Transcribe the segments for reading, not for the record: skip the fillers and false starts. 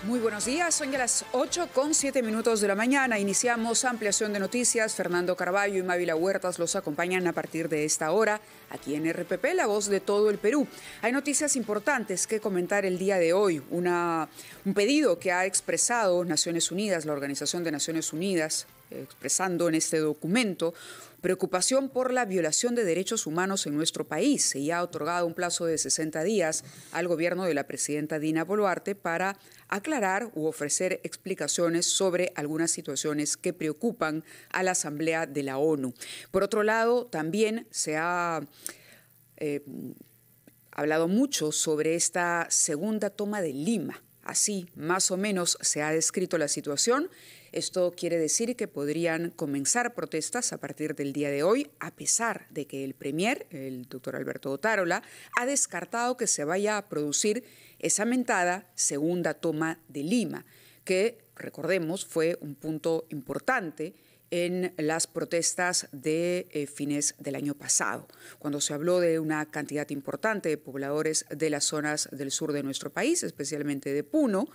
Muy buenos días, son ya las 8:07 de la mañana. Iniciamos ampliación de noticias. Fernando Carballo y Mávila Huertas los acompañan a partir de esta hora aquí en RPP, la voz de todo el Perú. Hay noticias importantes que comentar el día de hoy. Un pedido que ha expresado Naciones Unidas, la Organización de Naciones Unidas, expresando en este documento preocupación por la violación de derechos humanos en nuestro país. Se ya ha otorgado un plazo de 60 días al gobierno de la presidenta Dina Boluarte para aclarar u ofrecer explicaciones sobre algunas situaciones que preocupan a la Asamblea de la ONU. Por otro lado, también se ha hablado mucho sobre esta segunda toma de Lima. Así, más o menos, se ha descrito la situación. Esto quiere decir que podrían comenzar protestas a partir del día de hoy, a pesar de que el premier, el doctor Alberto Otárola, ha descartado que se vaya a producir esa mentada segunda toma de Lima, que, recordemos, fue un punto importante en las protestas de fines del año pasado, cuando se habló de una cantidad importante de pobladores de las zonas del sur de nuestro país, especialmente de Puno.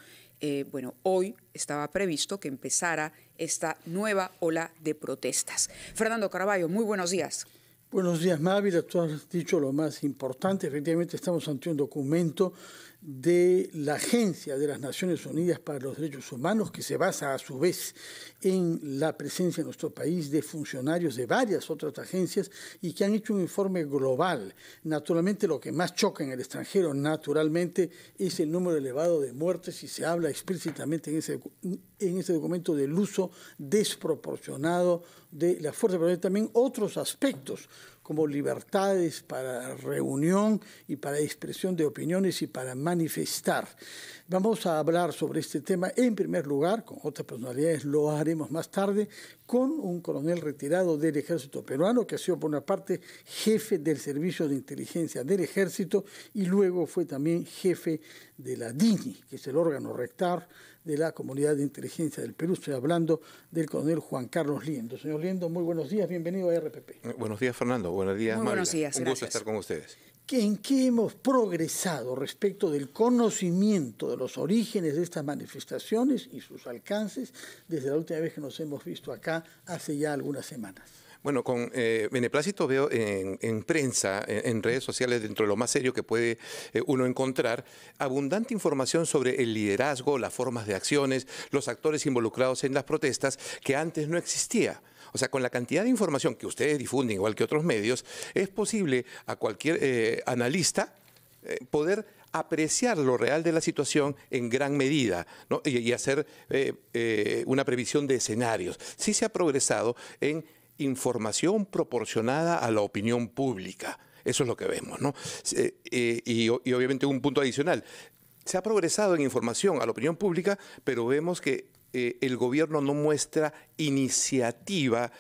Hoy estaba previsto que empezara esta nueva ola de protestas. Fernando Carballo, muy buenos días. Buenos días, Mávila. Tú has dicho lo más importante. Efectivamente, estamos ante un documento de la Agencia de las Naciones Unidas para los Derechos Humanos, que se basa a su vez en la presencia en nuestro país de funcionarios de varias otras agencias y que han hecho un informe global. Naturalmente, lo que más choca en el extranjero, naturalmente, es el número elevado de muertes, y se habla explícitamente en ese documento del uso desproporcionado de la fuerza, pero también otros aspectos como libertades para reunión y para expresión de opiniones y para manifestar. Vamos a hablar sobre este tema en primer lugar, con otras personalidades lo haremos más tarde, con un coronel retirado del Ejército peruano que ha sido por una parte jefe del Servicio de Inteligencia del Ejército y luego fue también jefe de la DINI, que es el órgano rector de la Comunidad de Inteligencia del Perú. Estoy hablando del coronel Juan Carlos Liendo. Señor Liendo, muy buenos días, bienvenido a RPP. Buenos días, Fernando. Buenos días, Mávila. Buenos días, un gusto estar con ustedes. ¿En qué hemos progresado respecto del conocimiento de los orígenes de estas manifestaciones y sus alcances desde la última vez que nos hemos visto acá hace ya algunas semanas? Bueno, con beneplácito veo en prensa, en redes sociales, dentro de lo más serio que puede uno encontrar, abundante información sobre el liderazgo, las formas de acciones, los actores involucrados en las protestas, que antes no existía. O sea, con la cantidad de información que ustedes difunden, igual que otros medios, es posible a cualquier analista poder apreciar lo real de la situación en gran medida, ¿no? y hacer una previsión de escenarios. Sí se ha progresado en información proporcionada a la opinión pública. Eso es lo que vemos, ¿no? Y obviamente un punto adicional. Se ha progresado en información a la opinión pública, pero vemos que el gobierno no muestra iniciativa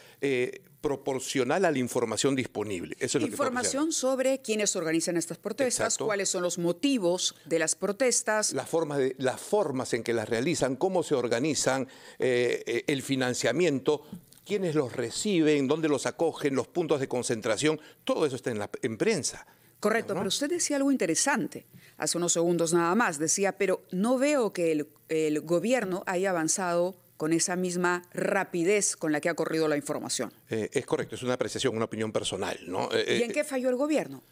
proporcional a la información disponible. Eso es información sobre quiénes organizan estas protestas, exacto, cuáles son los motivos de las protestas. Las formas en que las realizan, cómo se organizan, el financiamiento, quiénes los reciben, dónde los acogen, los puntos de concentración, todo eso está en prensa. Correcto, ¿no? Pero usted decía algo interesante hace unos segundos nada más. Decía, pero no veo que el gobierno haya avanzado con esa misma rapidez con la que ha corrido la información. Es correcto, es una apreciación, una opinión personal, ¿no? ¿Y en qué falló el gobierno?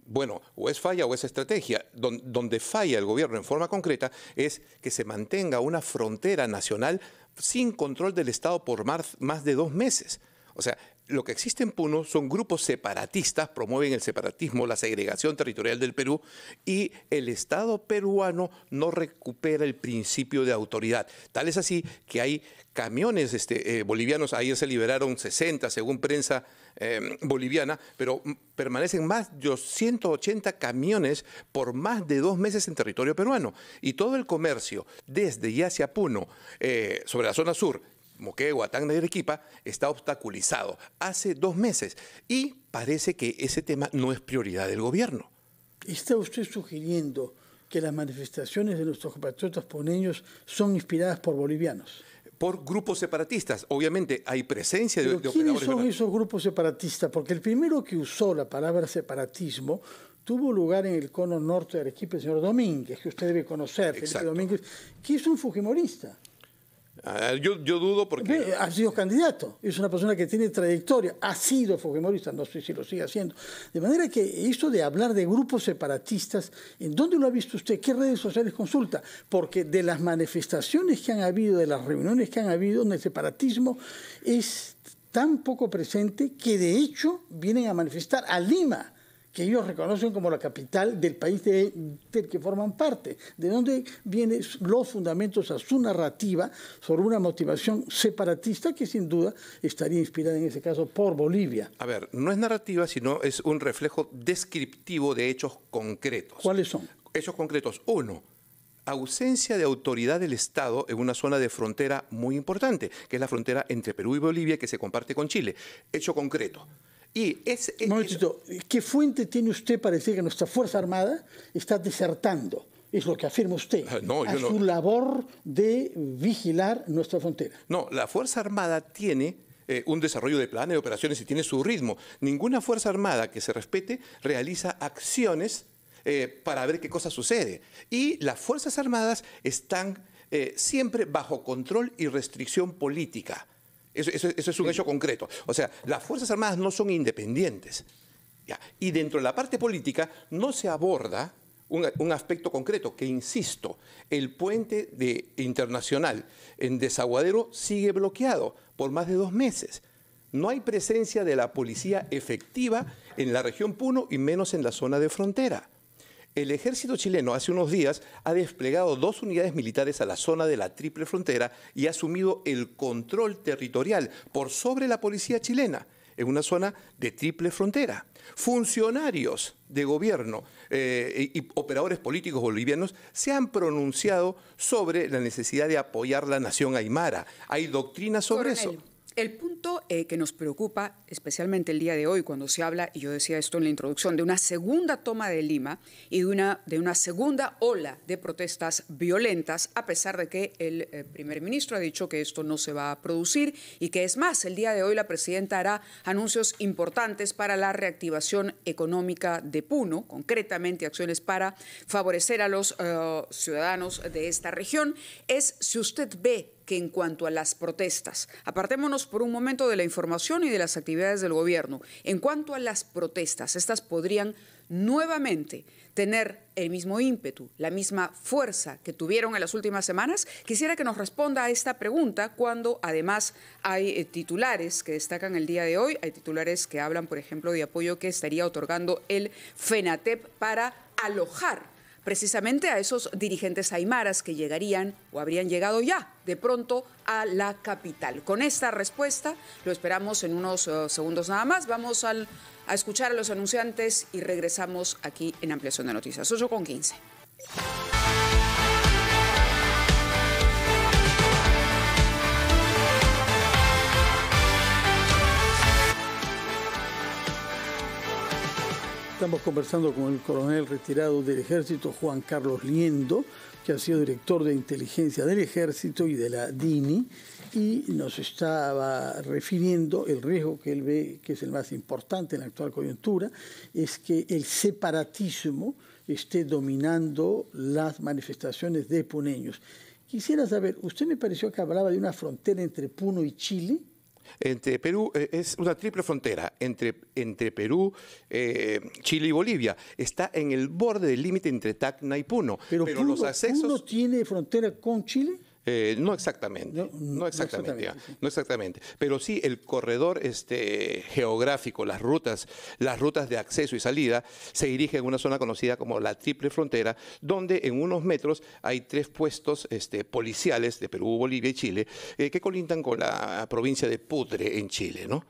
Bueno, o es falla o es estrategia. Donde falla el gobierno en forma concreta es que se mantenga una frontera nacional sin control del Estado por más de 2 meses. O sea, lo que existe en Puno son grupos separatistas, promueven el separatismo, la segregación territorial del Perú, y el Estado peruano no recupera el principio de autoridad. Tal es así que hay camiones bolivianos, ayer se liberaron 60 según prensa boliviana, pero permanecen más de 180 camiones por más de 2 meses en territorio peruano. Y todo el comercio desde y hacia Puno, sobre la zona sur, Moquegua, Tacna y Arequipa, está obstaculizado hace 2 meses y parece que ese tema no es prioridad del gobierno. ¿Está usted sugiriendo que las manifestaciones de nuestros compatriotas puneños son inspiradas por bolivianos? Por grupos separatistas. Obviamente hay presencia de operadores. ¿Quiénes son esos grupos separatistas? Porque el primero que usó la palabra separatismo tuvo lugar en el cono norte de Arequipa el señor Domínguez, que usted debe conocer, Felipe Domínguez, que es un fujimorista. Yo dudo porque... Ha sido candidato, es una persona que tiene trayectoria, ha sido fujimorista, no sé si lo sigue haciendo. De manera que esto de hablar de grupos separatistas, ¿en dónde lo ha visto usted? ¿Qué redes sociales consulta? Porque de las manifestaciones que han habido, de las reuniones que han habido, el separatismo es tan poco presente que de hecho vienen a manifestar a Lima, que ellos reconocen como la capital del país del que forman parte, de donde vienen los fundamentos a su narrativa sobre una motivación separatista que sin duda estaría inspirada en ese caso por Bolivia. A ver, no es narrativa, sino es un reflejo descriptivo de hechos concretos. ¿Cuáles son? Hechos concretos. Uno, ausencia de autoridad del Estado en una zona de frontera muy importante, que es la frontera entre Perú y Bolivia, que se comparte con Chile. Hecho concreto. Y un momentito, ¿qué fuente tiene usted para decir que nuestra Fuerza Armada está desertando? Es lo que afirma usted, su labor de vigilar nuestra frontera. No, la Fuerza Armada tiene un desarrollo de planes de operaciones y tiene su ritmo. Ninguna Fuerza Armada que se respete realiza acciones para ver qué cosa sucede. Y las Fuerzas Armadas están siempre bajo control y restricción política. Eso es un hecho concreto. O sea, las Fuerzas Armadas no son independientes. ¿Ya? Y dentro de la parte política no se aborda un aspecto concreto, que insisto, el puente internacional en Desaguadero sigue bloqueado por más de 2 meses. No hay presencia de la policía efectiva en la región Puno y menos en la zona de frontera. El ejército chileno hace unos días ha desplegado 2 unidades militares a la zona de la triple frontera y ha asumido el control territorial por sobre la policía chilena en una zona de triple frontera. Funcionarios de gobierno y operadores políticos bolivianos se han pronunciado sobre la necesidad de apoyar la nación aymara. Hay doctrina sobre eso. El punto que nos preocupa, especialmente el día de hoy, cuando se habla, y yo decía esto en la introducción, de una segunda toma de Lima y de una segunda ola de protestas violentas, a pesar de que el primer ministro ha dicho que esto no se va a producir y que es más, el día de hoy la presidenta hará anuncios importantes para la reactivación económica de Puno, concretamente acciones para favorecer a los ciudadanos de esta región, es si usted ve que en cuanto a las protestas, apartémonos por un momento de la información y de las actividades del gobierno, en cuanto a las protestas, estas podrían nuevamente tener el mismo ímpetu, la misma fuerza que tuvieron en las últimas semanas. Quisiera que nos responda a esta pregunta cuando además hay titulares que destacan el día de hoy, hay titulares que hablan, por ejemplo, de apoyo que estaría otorgando el FENATEP para alojar precisamente a esos dirigentes aymaras que llegarían o habrían llegado ya de pronto a la capital. Con esta respuesta, lo esperamos en unos segundos nada más. Vamos a escuchar a los anunciantes y regresamos aquí en Ampliación de Noticias. 8:15. Estamos conversando con el coronel retirado del Ejército, Juan Carlos Liendo, que ha sido director de inteligencia del Ejército y de la DINI, y nos estaba refiriendo el riesgo que él ve, que es el más importante en la actual coyuntura, es que el separatismo esté dominando las manifestaciones de puneños. Quisiera saber, usted me pareció que hablaba de una frontera entre Puno y Chile. Entre Perú, es una triple frontera entre Perú, Chile y Bolivia. Está en el borde del límite entre Tacna y Puno. Pero Puno, los accesos... ¿Puno tiene frontera con Chile? No exactamente, no exactamente, pero sí el corredor geográfico, las rutas de acceso y salida se dirigen a una zona conocida como la Triple Frontera, donde en unos metros hay 3 puestos policiales de Perú, Bolivia y Chile que colindan con la provincia de Putre en Chile, ¿no?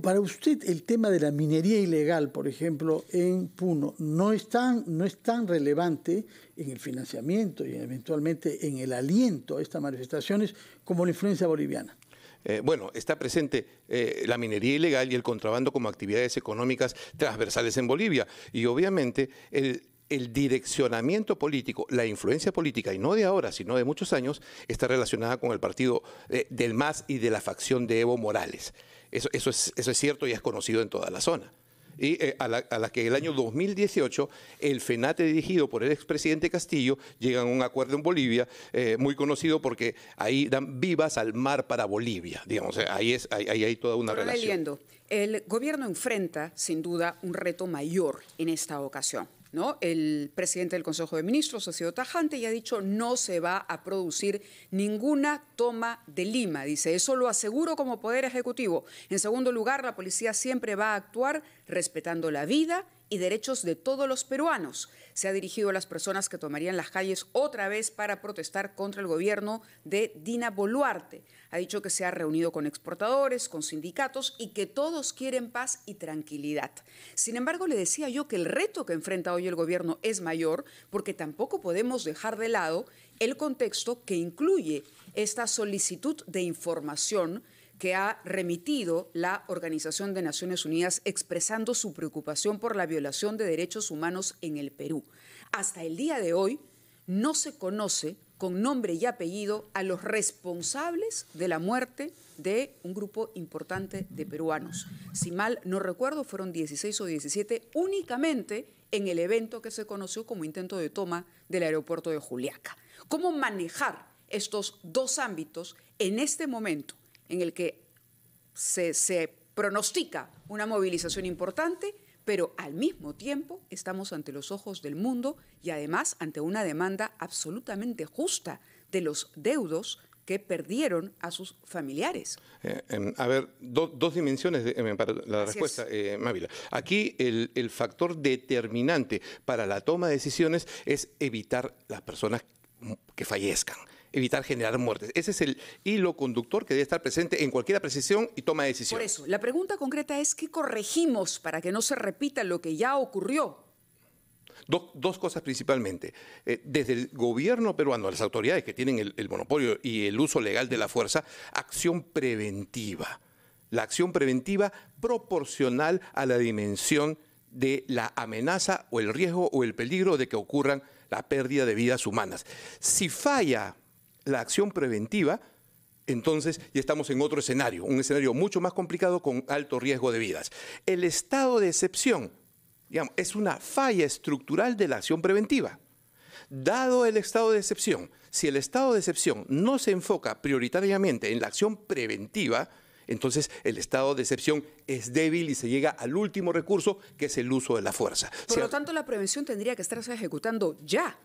Para usted el tema de la minería ilegal, por ejemplo, en Puno, no es tan relevante en el financiamiento y eventualmente en el aliento a estas manifestaciones como la influencia boliviana. Bueno, está presente la minería ilegal y el contrabando como actividades económicas transversales en Bolivia. Y obviamente el direccionamiento político, la influencia política, y no de ahora, sino de muchos años, está relacionada con el partido del MAS y de la facción de Evo Morales. Eso es cierto y es conocido en toda la zona. y a la que en el año 2018 el FENATE dirigido por el expresidente Castillo llegan a un acuerdo en Bolivia, muy conocido porque ahí dan vivas al mar para Bolivia, digamos, ahí hay toda una relación. Leyendo, el gobierno enfrenta sin duda un reto mayor en esta ocasión, ¿no? El presidente del Consejo de Ministros ha sido tajante y ha dicho no se va a producir ninguna toma de Lima. Dice, eso lo aseguro como Poder Ejecutivo. En segundo lugar, la policía siempre va a actuar respetando la vida y derechos de todos los peruanos. Se ha dirigido a las personas que tomarían las calles otra vez para protestar contra el gobierno de Dina Boluarte. Ha dicho que se ha reunido con exportadores, con sindicatos y que todos quieren paz y tranquilidad. Sin embargo, le decía yo que el reto que enfrenta hoy el gobierno es mayor porque tampoco podemos dejar de lado el contexto que incluye esta solicitud de información que ha remitido la Organización de Naciones Unidas expresando su preocupación por la violación de derechos humanos en el Perú. Hasta el día de hoy no se conoce con nombre y apellido a los responsables de la muerte de un grupo importante de peruanos. Si mal no recuerdo, fueron 16 o 17 únicamente en el evento que se conoció como intento de toma del aeropuerto de Juliaca. ¿Cómo manejar estos dos ámbitos en este momento en el que se pronostica una movilización importante, pero al mismo tiempo estamos ante los ojos del mundo y además ante una demanda absolutamente justa de los deudos que perdieron a sus familiares? A ver, dos dimensiones para la respuesta, Mávila. Aquí el factor determinante para la toma de decisiones es evitar las personas que fallezcan, evitar generar muertes. Ese es el hilo conductor que debe estar presente en cualquier apreciación y toma de decisión. Por eso, la pregunta concreta es ¿qué corregimos para que no se repita lo que ya ocurrió? Dos cosas principalmente. Desde el gobierno peruano, las autoridades que tienen el monopolio y el uso legal de la fuerza, acción preventiva. La acción preventiva proporcional a la dimensión de la amenaza o el riesgo o el peligro de que ocurran la pérdida de vidas humanas. Si falla la acción preventiva, entonces ya estamos en otro escenario, un escenario mucho más complicado con alto riesgo de vidas. El estado de excepción, digamos, es una falla estructural de la acción preventiva. Dado el estado de excepción, si el estado de excepción no se enfoca prioritariamente en la acción preventiva, entonces el estado de excepción es débil y se llega al último recurso, que es el uso de la fuerza. Por lo tanto, la prevención tendría que estarse ejecutando ya.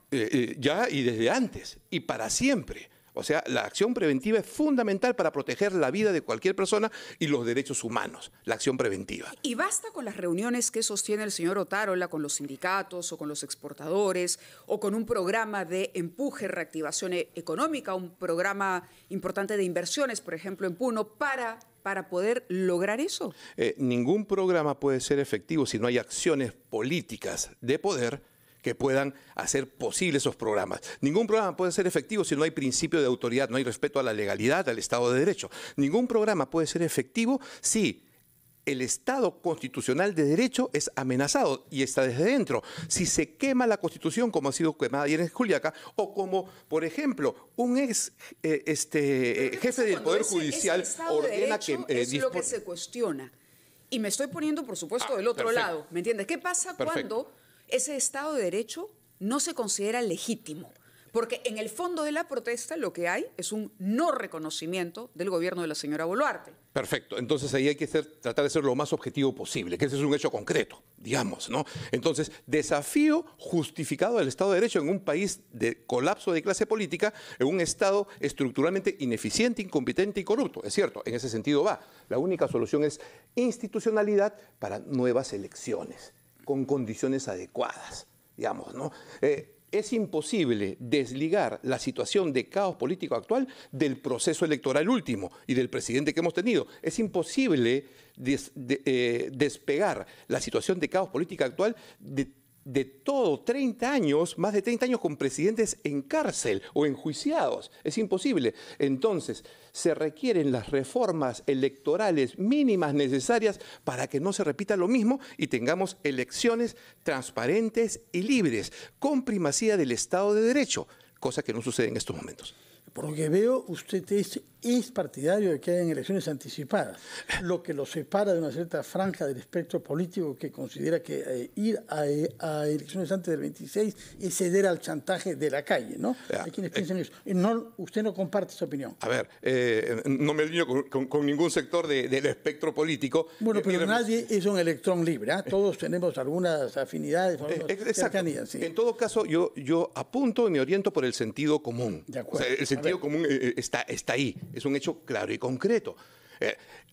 Ya y desde antes, y para siempre. O sea, la acción preventiva es fundamental para proteger la vida de cualquier persona y los derechos humanos, la acción preventiva. ¿Y basta con las reuniones que sostiene el señor Otárola con los sindicatos o con los exportadores o con un programa de empuje, reactivación económica, un programa importante de inversiones, por ejemplo, en Puno, para poder lograr eso? Ningún programa puede ser efectivo si no hay acciones políticas de poder que puedan hacer posibles esos programas. Ningún programa puede ser efectivo si no hay principio de autoridad, no hay respeto a la legalidad, al Estado de Derecho. Ningún programa puede ser efectivo si el Estado constitucional de derecho es amenazado y está desde dentro. Si se quema la Constitución, como ha sido quemada ayer en Juliaca, o como, por ejemplo, un ex jefe del Poder Judicial ordena que... es lo que se cuestiona. Y me estoy poniendo, por supuesto, del otro lado. ¿Me entiendes? ¿Qué pasa cuando ese Estado de Derecho no se considera legítimo? Porque en el fondo de la protesta lo que hay es un no reconocimiento del gobierno de la señora Boluarte. Perfecto. Entonces ahí hay que tratar de ser lo más objetivo posible, que ese es un hecho concreto, digamos, ¿no? Entonces, desafío justificado del Estado de Derecho en un país de colapso de clase política, en un Estado estructuralmente ineficiente, incompetente y corrupto. Es cierto, en ese sentido va. La única solución es institucionalidad para nuevas elecciones, con condiciones adecuadas, digamos, ¿no? Es imposible desligar la situación de caos político actual del proceso electoral último y del presidente que hemos tenido. Es imposible despegar la situación de caos político actual de todo 30 años, más de 30 años con presidentes en cárcel o enjuiciados. Es imposible. Entonces, se requieren las reformas electorales mínimas necesarias para que no se repita lo mismo y tengamos elecciones transparentes y libres, con primacía del Estado de Derecho, cosa que no sucede en estos momentos. Por lo que veo, usted es es partidario de que hayan elecciones anticipadas, lo que lo separa de una cierta franja del espectro político que considera que ir a elecciones antes del 26 es ceder al chantaje de la calle, ¿no? Hay quienes piensan eso. No, usted no comparte esa opinión. A ver, no me alineo con ningún sector del espectro político. Bueno, pero nadie es un electrón libre, ¿eh? Todos tenemos algunas afinidades, algunas cercanías. Sí. En todo caso, yo apunto y me oriento por el sentido común. De acuerdo. O sea, el sentido común está ahí, es un hecho claro y concreto.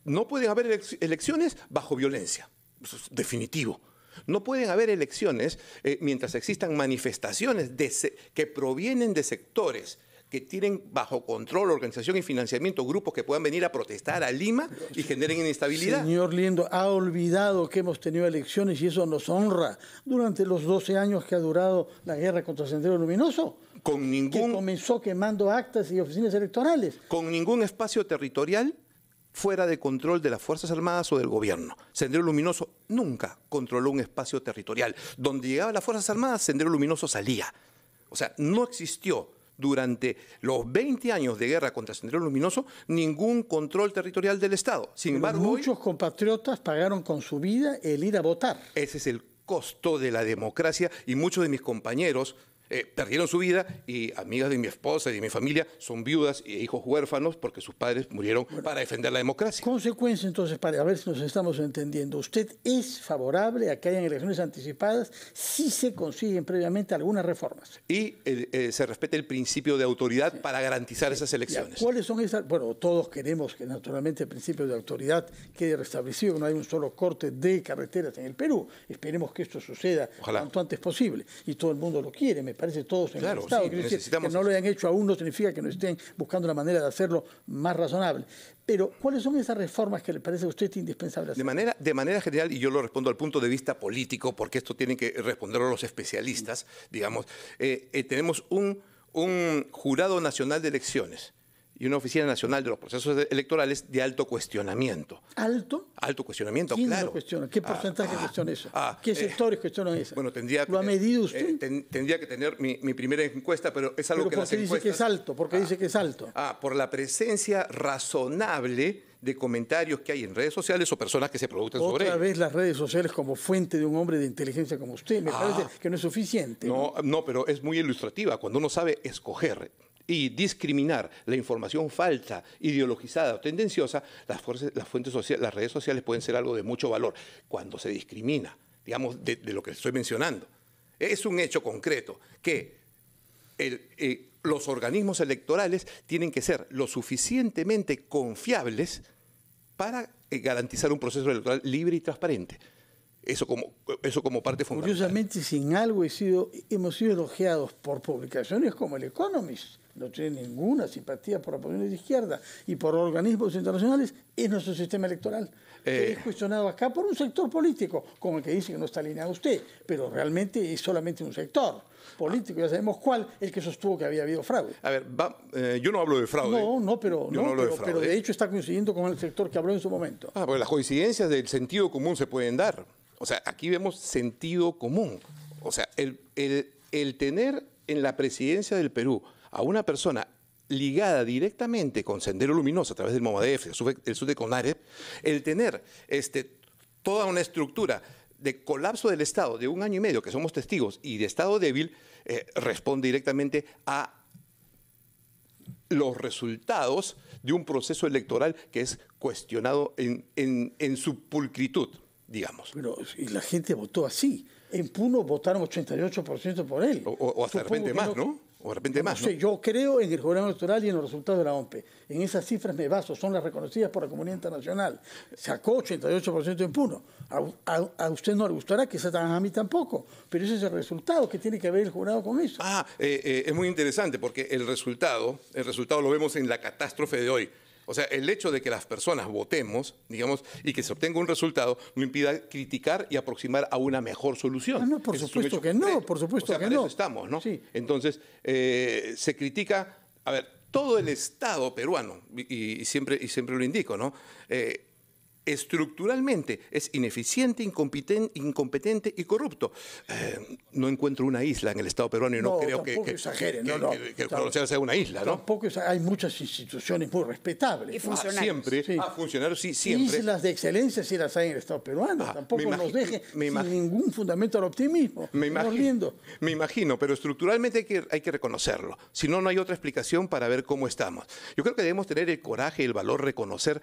No pueden haber elecciones bajo violencia, eso es definitivo. No pueden haber elecciones mientras existan manifestaciones que provienen de sectores que tienen bajo control, organización y financiamiento grupos que puedan venir a protestar a Lima y generen inestabilidad. Señor Liendo, ha olvidado que hemos tenido elecciones y eso nos honra durante los 12 años que ha durado la guerra contra Sendero Luminoso. Que comenzó quemando actas y oficinas electorales. Con ningún espacio territorial fuera de control de las Fuerzas Armadas o del gobierno. Sendero Luminoso nunca controló un espacio territorial. Donde llegaban las Fuerzas Armadas, Sendero Luminoso salía. O sea, no existió durante los 20 años de guerra contra Sendero Luminoso ningún control territorial del Estado. Sin embargo, muchos compatriotas pagaron con su vida el ir a votar. Ese es el costo de la democracia y muchos de mis compañeros perdieron su vida y amigas de mi esposa y de mi familia son viudas e hijos huérfanos porque sus padres murieron para defender la democracia. Consecuencia, entonces, para ver si nos estamos entendiendo, ¿usted es favorable a que hayan elecciones anticipadas si se consiguen previamente algunas reformas? Y se respete el principio de autoridad para garantizar esas elecciones. ¿Cuáles son esas? Bueno, todos queremos que naturalmente el principio de autoridad quede restablecido, que no hay un solo corte de carreteras en el Perú. Esperemos que esto suceda cuanto antes posible y todo el mundo lo quiere, me parece todos en el Estado. Sí, que no lo hayan hecho aún no significa que no estén buscando una manera de hacerlo más razonable. Pero, ¿cuáles son esas reformas que le parece a usted indispensable hacer? De manera general, y yo lo respondo al punto de vista político, porque esto tienen que responderlo los especialistas, digamos, tenemos un Jurado Nacional de Elecciones y una Oficina Nacional de los Procesos Electorales de alto cuestionamiento. ¿Alto? Alto cuestionamiento, ¿Quién claro. Lo cuestiona? ¿Qué porcentaje cuestiona eso? ¿Qué sectores cuestionan eso? Bueno, ¿Lo ha medido usted? Tendría que tener mi primera encuesta, pero es algo que las encuestas... ¿Por qué dice que es alto? ¿Por qué dice que es alto? Por la presencia razonable de comentarios que hay en redes sociales o personas que se preguntan sobre ello. Otra vez las redes sociales como fuente de un hombre de inteligencia como usted. Me parece que no es suficiente. No, pero es muy ilustrativa. Cuando uno sabe escoger y discriminar la información falsa, ideologizada o tendenciosa, las fuentes sociales, las redes sociales pueden ser algo de mucho valor. Cuando se discrimina, digamos, de lo que estoy mencionando, es un hecho concreto que los organismos electorales tienen que ser lo suficientemente confiables para garantizar un proceso electoral libre y transparente. Eso como parte fundamental. Curiosamente, sin algo hemos sido elogiados por publicaciones como el Economist. No tiene ninguna simpatía por opiniones de izquierda y por organismos internacionales, es nuestro sistema electoral. Es cuestionado acá por un sector político, como el que dice que no está alineado usted, pero realmente es solamente un sector político, ya sabemos cuál, el que sostuvo que había habido fraude. A ver, yo no hablo de fraude. Pero de hecho está coincidiendo con el sector que habló en su momento. Pues las coincidencias del sentido común se pueden dar. O sea, aquí vemos sentido común. O sea, el tener en la presidencia del Perú a una persona ligada directamente con Sendero Luminoso a través del MOVADEF, el SUDECONAREP, el tener toda una estructura de colapso del Estado de 1 año y medio, que somos testigos, y de Estado débil, responde directamente a los resultados de un proceso electoral que es cuestionado en su pulcritud, digamos. Pero y la gente votó así. En Puno votaron 88% por él. O hasta de repente más, ¿no? O de repente más, ¿no? Yo creo en el jurado electoral y en los resultados de la OMPE. En esas cifras me baso, son las reconocidas por la comunidad internacional. Sacó 88% en Puno. A usted no le gustará, quizás a mí tampoco, pero ese es el resultado. ¿Qué tiene que ver el jurado con eso? Es muy interesante porque el resultado lo vemos en la catástrofe de hoy. O sea, el hecho de que las personas votemos, digamos, y que se obtenga un resultado, no impida criticar y aproximar a una mejor solución. No, por supuesto que no, por supuesto que no. Para eso estamos, ¿no? Sí. Entonces, se critica, todo el Estado peruano, y siempre lo indico, ¿no? estructuralmente es ineficiente, incompetente y corrupto. No encuentro una isla en el Estado peruano y no creo que sea una isla, ¿no? Tampoco hay muchas instituciones muy respetables. Y funcionarios. Siempre, Sí. Funcionarios, sí, siempre. Islas de excelencia sí las hay en el Estado peruano. Tampoco nos deje sin ningún fundamento al optimismo. Me imagino, pero estructuralmente hay que reconocerlo. Si no, no hay otra explicación para ver cómo estamos. Yo creo que debemos tener el coraje y el valor de reconocer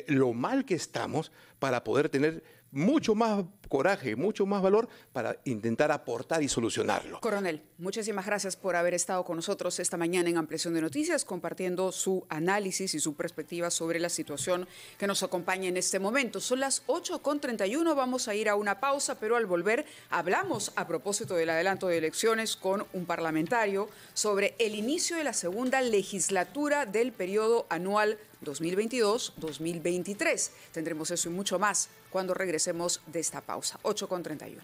lo mal que estamos para poder tener mucho más coraje, mucho más valor para intentar aportar y solucionarlo. Coronel, muchísimas gracias por haber estado con nosotros esta mañana en Ampliación de Noticias, compartiendo su análisis y su perspectiva sobre la situación que nos acompaña en este momento. Son las 8:31, vamos a ir a una pausa, pero al volver hablamos a propósito del adelanto de elecciones con un parlamentario sobre el inicio de la segunda legislatura del periodo anual 2022-2023. Tendremos eso y mucho más cuando regresemos de esta pausa. 8:31.